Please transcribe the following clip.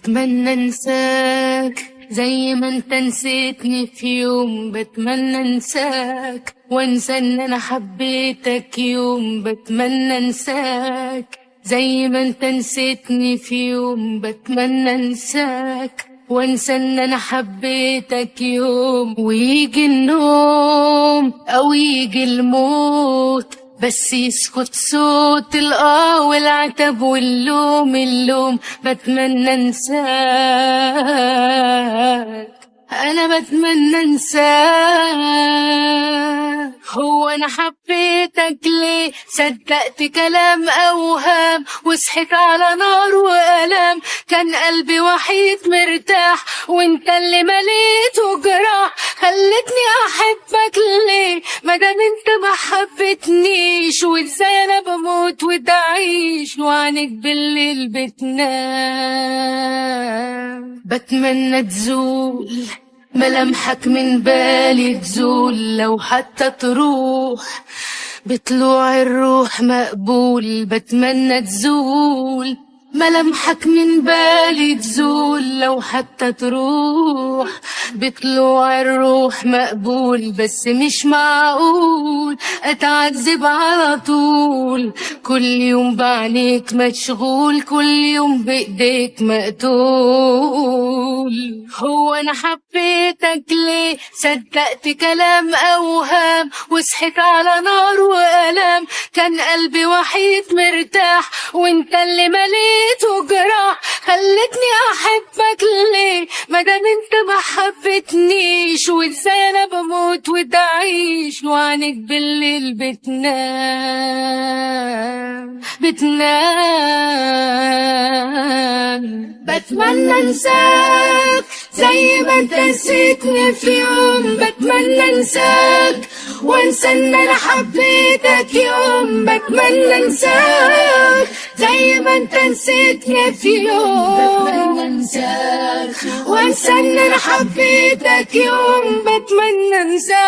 بتمنى انساك زي ما انت نسيتني في يوم. بتمنى انساك وانسى ان انا حبيتك يوم. بتمنى انساك زي ما انت نسيتني في يوم. بتمنى انساك وانسى ان انا حبيتك يوم. ويجي النوم او يجي الموت بس يسكت صوت والعتب واللوم. بتمنى انساك، انا بتمنى انساك. هو انا حبيتك ليه؟ صدقت كلام اوهام وصحيت على نار والام. كان قلبي وحيد مرتاح وانت اللي مليته جراح. خلتني احبك ليه مادام انت ما حبتنيش؟ وازاي انا بموت وتعيش وعنك بالليل بتنام. بتمنى تزول ملامحك من بالي، تزول لو حتى تروح بطلوع الروح مقبول. بتمنى تزول ملامحك من بالي، تزول لو حتى تروح بطلوع الروح مقبول. بس مش معقول اتعذب على طول، كل يوم بعينيك مشغول، كل يوم بايديك مقتول. هو انا حبيتك ليه؟ صدقت كلام اوهام وصحيت على نار والام. كان قلبي وحيد مرتاح وانت اللي مليته جراح. خلتني احبك ليه مادام انت ما حبتنيش؟ وازاي انا بموت وتعيش وعنك بالليل بتنام. بتمنى انساك زي ما انت نسيتني في يوم. بتمنى انساك وانسى ان انا حبيتك يوم. بتمنى انساك زي ما انت نسيتني في يوم. بتمنى انساك وانسى ان انا حبيتك يوم. بتمنى انساك.